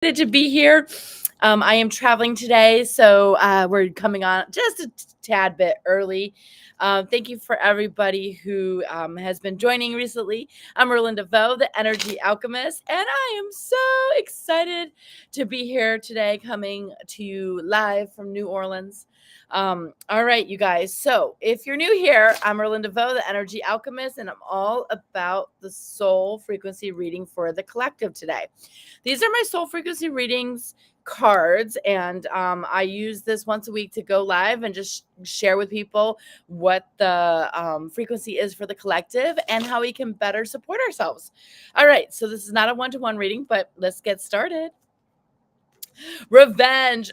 To be here. I am traveling today, so we're coming on just a tad bit early. Thank you for everybody who has been joining recently. I'm Erlinda Vo, the Energy Alchemist, and I am so excited to be here today, coming to you live from New Orleans. All right, you guys. So if you're new here, I'm Erlinda Vo, the Energy Alchemist, and I'm all about the soul frequency reading for the collective today. These are my soul frequency readings cards, and I use this once a week to go live and just share with people what the frequency is for the collective and how we can better support ourselves. All right, so this is not a one-to-one reading, but let's get started. Revenge.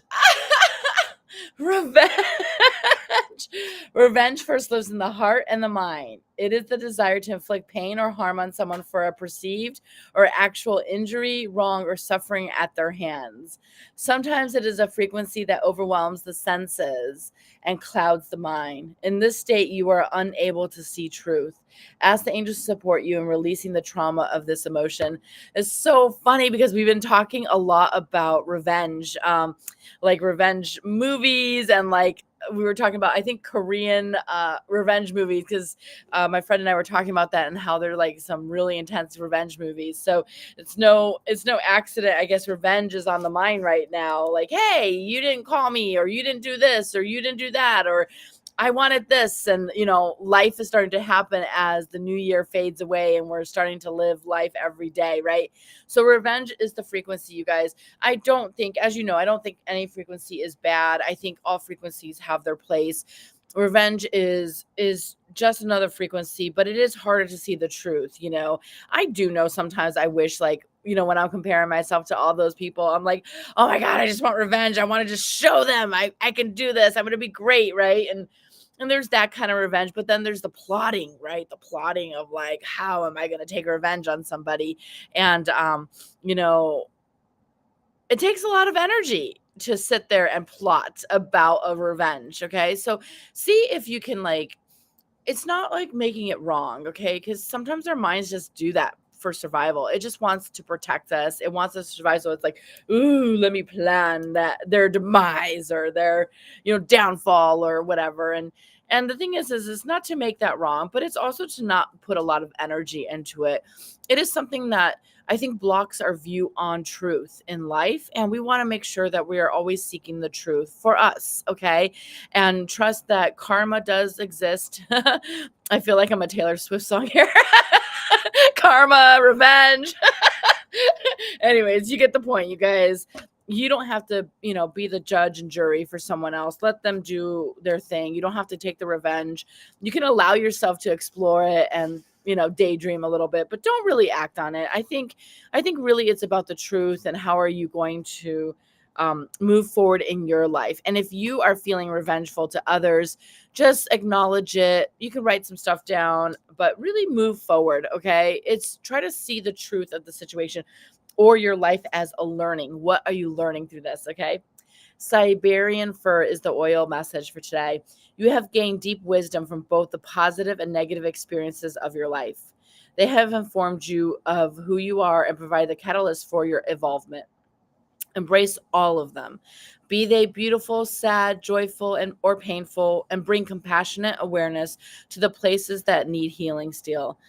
Revenge. Revenge first lives in the heart and the mind. It is the desire to inflict pain or harm on someone for a perceived or actual injury, wrong, or suffering at their hands. Sometimes it is a frequency that overwhelms the senses and clouds the mind. In this state, you are unable to see truth. Ask the angels to support you in releasing the trauma of this emotion. It's so funny because we've been talking a lot about revenge, like revenge movies, and like we were talking about, I think, Korean revenge movies, because my friend and I were talking about that and how they're like some really intense revenge movies. So it's no accident, I guess, revenge is on the mind right now. Like, hey, you didn't call me, or you didn't do this, or you didn't do that, or I wanted this. And, life is starting to happen as the new year fades away and we're starting to live life every day, right? So revenge is the frequency, you guys. I don't think, as you know, I don't think any frequency is bad. I think all frequencies have their place. Revenge is just another frequency, but it is harder to see the truth. I do know sometimes I wish, like, when I'm comparing myself to all those people, I'm like, oh my God, I just want revenge. I want to just show them I can do this. I'm going to be great. Right. And there's that kind of revenge, but then there's the plotting, right? The plotting of like, how am I going to take revenge on somebody? And, it takes a lot of energy to sit there and plot about a revenge. Okay. So see if you can, like, it's not like making it wrong. Okay. Because sometimes our minds just do that for survival. It just wants to protect us. It wants us to survive. So it's like, ooh, let me plan that their demise or their, downfall or whatever. And the thing is it's not to make that wrong, but it's also to not put a lot of energy into it. It is something that I think blocks our view on truth in life. And we want to make sure that we are always seeking the truth for us. Okay. And trust that karma does exist. I feel like I'm a Taylor Swift song here. Karma, revenge. Anyways, you get the point, you guys. You don't have to, be the judge and jury for someone else. Let them do their thing. You don't have to take the revenge. You can allow yourself to explore it and, daydream a little bit, but don't really act on it. I think really it's about the truth and how are you going to move forward in your life. And if you are feeling revengeful to others, just acknowledge it. You can write some stuff down, but really move forward. Okay. It's try to see the truth of the situation or your life as a learning. What are you learning through this? Okay. Siberian fir is the oil message for today. You have gained deep wisdom from both the positive and negative experiences of your life. They have informed you of who you are and provide the catalyst for your evolvement. Embrace all of them, be they beautiful, sad, joyful, and or painful, and bring compassionate awareness to the places that need healing still.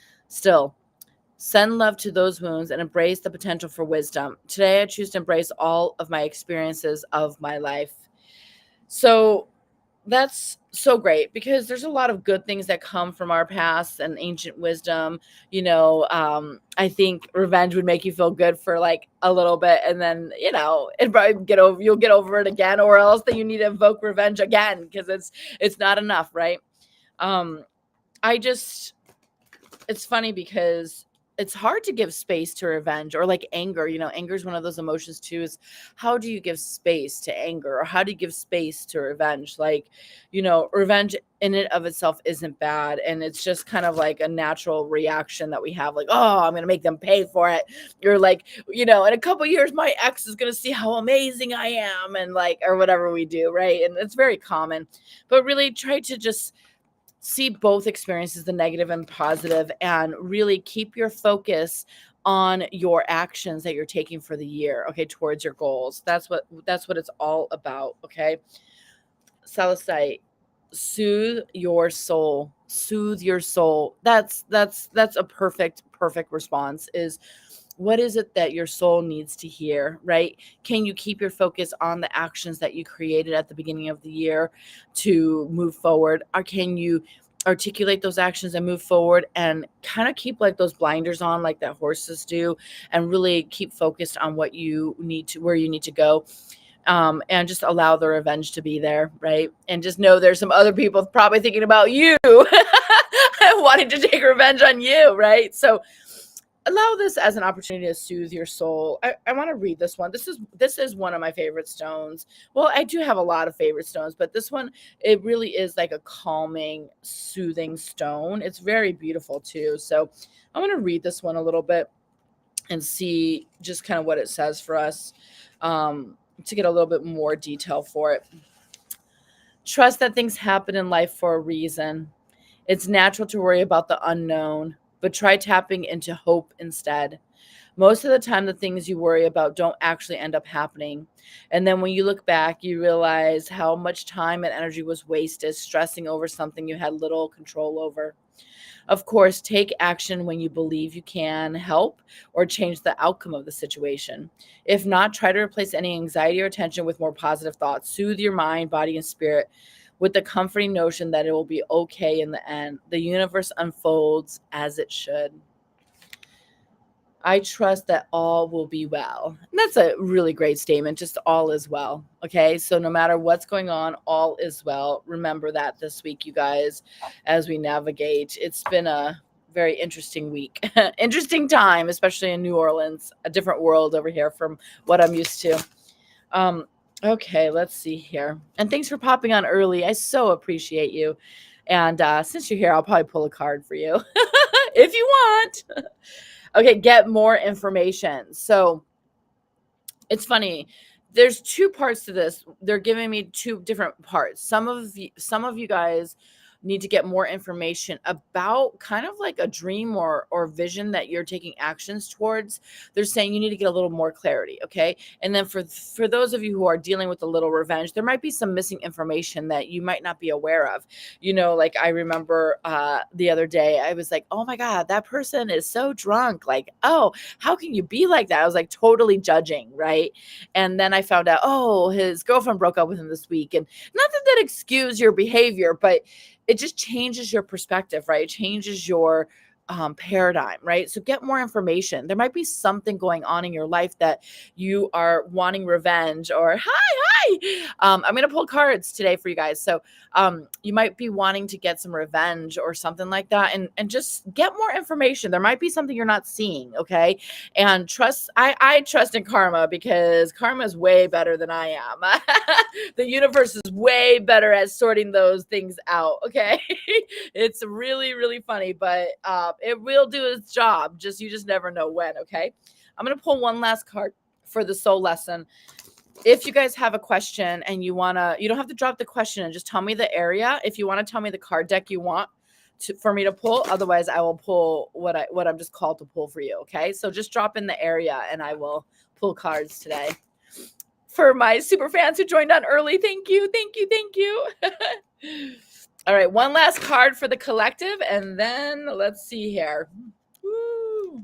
Send love to those wounds and embrace the potential for wisdom. Today, I choose to embrace all of my experiences of my life. So that's so great because there's a lot of good things that come from our past and ancient wisdom. I think revenge would make you feel good for like a little bit, and then it probably you'll get over it again, or else then you need to invoke revenge again because it's not enough, right? Um, I just It's funny because it's hard to give space to revenge or like anger. Anger is one of those emotions too. Is how do you give space to anger, or how do you give space to revenge? Like, revenge in and of itself isn't bad. And it's just kind of like a natural reaction that we have. Like, oh, I'm going to make them pay for it. You're like, in a couple years, my ex is going to see how amazing I am, and like, or whatever we do. Right. And it's very common, but really try to just see both experiences, the negative and positive, and really keep your focus on your actions that you're taking for the year, okay, towards your goals. That's what it's all about, okay? Celestite, soothe your soul. Soothe your soul. That's a perfect response. Is what is it that your soul needs to hear, right? Can you keep your focus on the actions that you created at the beginning of the year to move forward? Or can you articulate those actions and move forward and kind of keep like those blinders on like that horses do, and really keep focused on what you need to, where you need to go, and just allow the revenge to be there, right? And just know there's some other people probably thinking about you wanting to take revenge on you, right? So allow this as an opportunity to soothe your soul. I want to read this one. This is one of my favorite stones. Well, I do have a lot of favorite stones, but this one, it really is like a calming, soothing stone. It's very beautiful too. So I want to read this one a little bit and see just kind of what it says for us, to get a little bit more detail for it. Trust that things happen in life for a reason. It's natural to worry about the unknown, but try tapping into hope instead. Most of the time, the things you worry about don't actually end up happening. And then when you look back, you realize how much time and energy was wasted stressing over something you had little control over. Of course, take action when you believe you can help or change the outcome of the situation. If not, try to replace any anxiety or tension with more positive thoughts. Soothe your mind, body, and spirit with the comforting notion that it will be okay in the end. The universe unfolds as it should. I trust that all will be well. And that's a really great statement. Just all is well. Okay. So no matter what's going on, all is well. Remember that this week, you guys, as we navigate. It's been a very interesting week, interesting time, especially in New Orleans, a different world over here from what I'm used to. Okay, let's see here. And thanks for popping on early. I so appreciate you. And since you're here, I'll probably pull a card for you if you want. Okay, get more information. So it's funny. There's two parts to this. They're giving me two different parts. Some of you guys need to get more information about kind of like a dream or vision that you're taking actions towards. They're saying you need to get a little more clarity, okay? And then for those of you who are dealing with a little revenge, there might be some missing information that you might not be aware of. You know, like I remember the other day, I was like, oh my God, that person is so drunk. Like, oh, how can you be like that? I was like totally judging, right? And then I found out, oh, his girlfriend broke up with him this week. And not that excuse your behavior, but it just changes your perspective, right? It changes your paradigm, right? So get more information. There might be something going on in your life that you are wanting revenge, or hi. I'm going to pull cards today for you guys. So you might be wanting to get some revenge or something like that, and just get more information. There might be something you're not seeing, okay? And trust, I trust in karma, because karma is way better than I am. The universe is way better at sorting those things out, okay? It's really, really funny, but it will do its job. You just never know when, okay? I'm going to pull one last card for the soul lesson. If you guys have a question and you don't have to drop the question and just tell me the area. If you want to tell me the card deck you want for me to pull, otherwise I will pull what I'm just called to pull for you, okay? So just drop in the area and I will pull cards today. For my super fans who joined on early, thank you. All right, one last card for the collective, and then let's see here. Woo.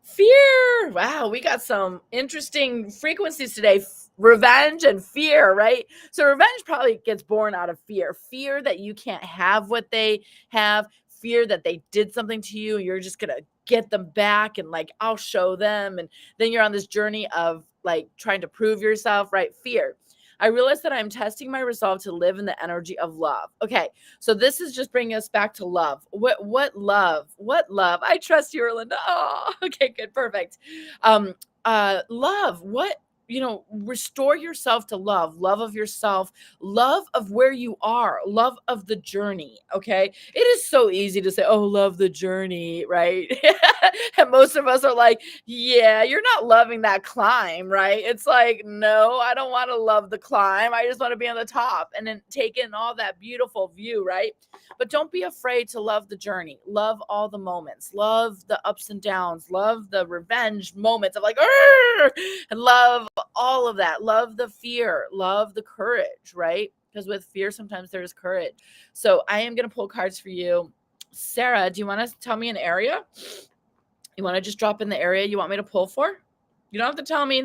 Fear. Wow, we got some interesting frequencies today. Revenge and fear, right? So revenge probably gets born out of fear. Fear that you can't have what they have. Fear that they did something to you and you're just going to get them back, and like, I'll show them. And then you're on this journey of like trying to prove yourself, right? Fear. I realize that I'm testing my resolve to live in the energy of love. Okay, so this is just bringing us back to love. What love? What love? I trust you, ERLINDA. Oh, okay, good, perfect. Love. restore yourself to love of yourself, love of where you are, love of the journey. Okay. It is so easy to say, oh, love the journey, right? And most of us are like, yeah, you're not loving that climb, right? It's like, no, I don't want to love the climb. I just want to be on the top and then take in all that beautiful view, right? But don't be afraid to love the journey. Love all the moments. Love the ups and downs. Love the revenge moments of like, and love all of that. Love the fear. Love the courage, right? Because with fear, sometimes there's courage. So I am going to pull cards for you. Sarah, do you want to tell me an area? You want to just drop in the area you want me to pull for? You don't have to tell me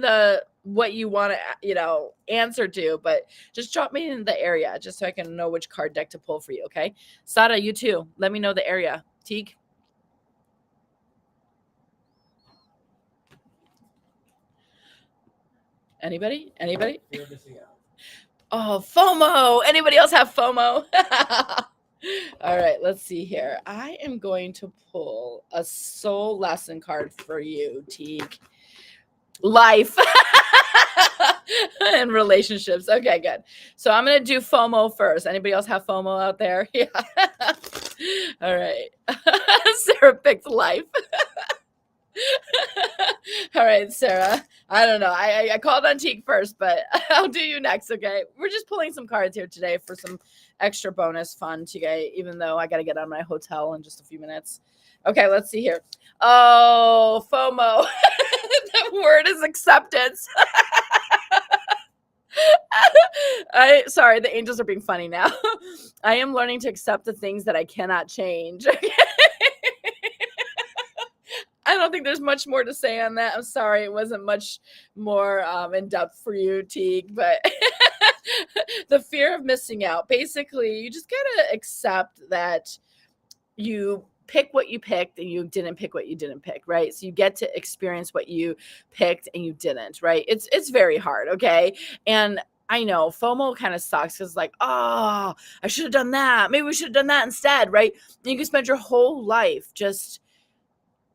what you want to, answer to, but just drop me in the area just so I can know which card deck to pull for you, okay? Sada, you too. Let me know the area. Teague? Anybody? You're missing out. Oh, FOMO. Anybody else have FOMO? All right, let's see here. I am going to pull a soul lesson card for you, Teague. Life and relationships. Okay, good. So I'm going to do FOMO first. Anybody else have FOMO out there? Yeah. All right. Sarah picked life. All right, Sarah. I don't know. I called on Teague first, but I'll do you next, okay? We're just pulling some cards here today for some extra bonus fun today, even though I got to get out of my hotel in just a few minutes. Okay, let's see here. Oh, FOMO. The word is acceptance. Sorry, the angels are being funny now. I am learning to accept the things that I cannot change. I don't think there's much more to say on that. I'm sorry, it wasn't much more in depth for you, Teague, but the fear of missing out. Basically, you just gotta accept that you pick what you picked and you didn't pick what you didn't pick, right? So you get to experience what you picked and you didn't, right? It's very hard, okay? And I know FOMO kind of sucks because like, oh, I should have done that. Maybe we should have done that instead, right? And you can spend your whole life just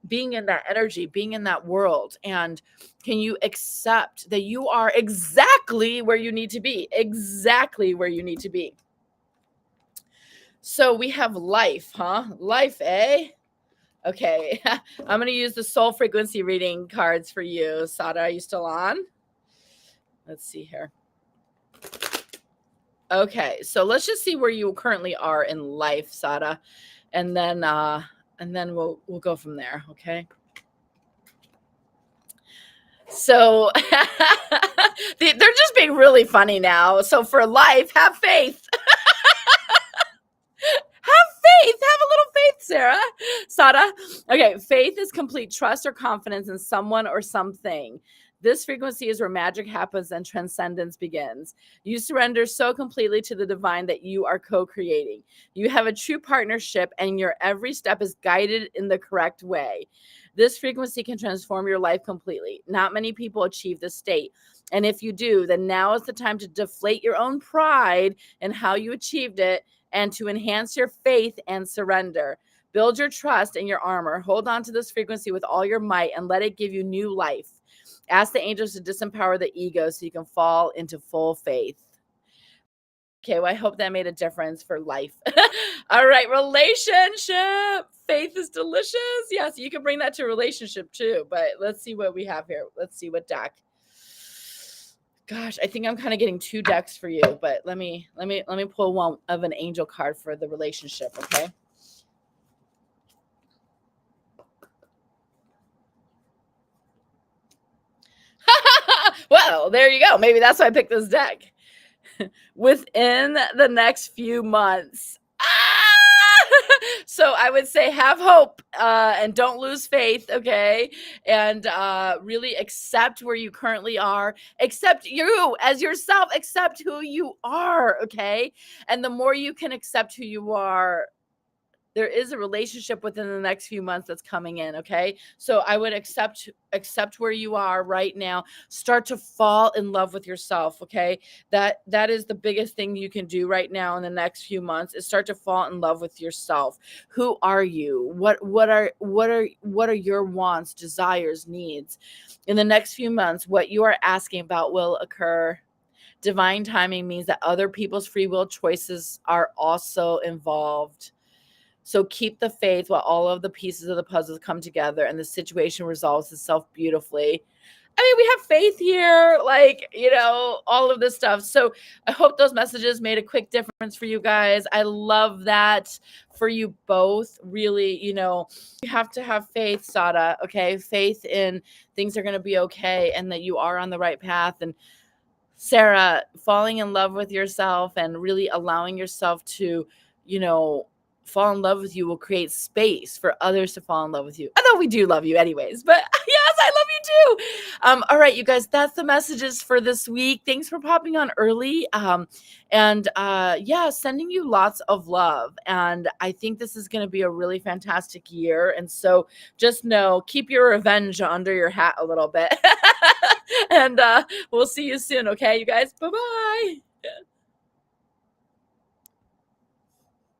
being in that energy, being in that world. And can you accept that you are exactly where you need to be? Exactly where you need to be. So we have life, huh? Life, eh? Okay. I'm going to use the soul frequency reading cards for you. Sada, are you still on? Let's see here. Okay. So let's just see where you currently are in life, Sada. And then we'll go from there, okay? So they're just being really funny now. So for life, have faith. Have a little faith, Sarah. Sada. Okay, faith is complete trust or confidence in someone or something. This frequency is where magic happens and transcendence begins. You surrender so completely to the divine that you are co-creating. You have a true partnership and your every step is guided in the correct way. This frequency can transform your life completely. Not many people achieve this state. And if you do, then now is the time to deflate your own pride in how you achieved it and to enhance your faith and surrender. Build your trust in your armor. Hold on to this frequency with all your might and let it give you new life. Ask the angels to disempower the ego so you can fall into full faith. Okay, well, I hope that made a difference for life. All right, relationship. Faith is delicious. Yes, you can bring that to relationship too, but let's see what we have here. Let's see what deck. Gosh, I think I'm kind of getting two decks for you, but let me pull one of an angel card for the relationship, okay? Well, there you go. Maybe that's why I picked this deck. Within the next few months. So I would say have hope and don't lose faith, okay? And really accept where you currently are. Accept you as yourself. Accept who you are, okay? And the more you can accept who you are, there is a relationship within the next few months that's coming in, okay? So I would accept where you are right now. Start to fall in love with yourself, okay? That is the biggest thing you can do right now in the next few months, is start to fall in love with yourself. Who are you? What are your wants, desires, needs? In the next few months, what you are asking about will occur. Divine timing means that other people's free will choices are also involved. So keep the faith while all of the pieces of the puzzle come together and the situation resolves itself beautifully. I mean, we have faith here, like, all of this stuff. So I hope those messages made a quick difference for you guys. I love that for you both. Really, you have to have faith, Sada, okay? Faith in things are going to be okay and that you are on the right path. And Sarah, falling in love with yourself and really allowing yourself to, you know, fall in love with you will create space for others to fall in love with you. I know we do love you anyways, but yes, I love you too. All right, you guys, that's the messages for this week. Thanks for popping on early. And yeah, sending you lots of love. And I think this is going to be a really fantastic year. And so just know, keep your revenge under your hat a little bit. And we'll see you soon, okay, you guys? Bye-bye.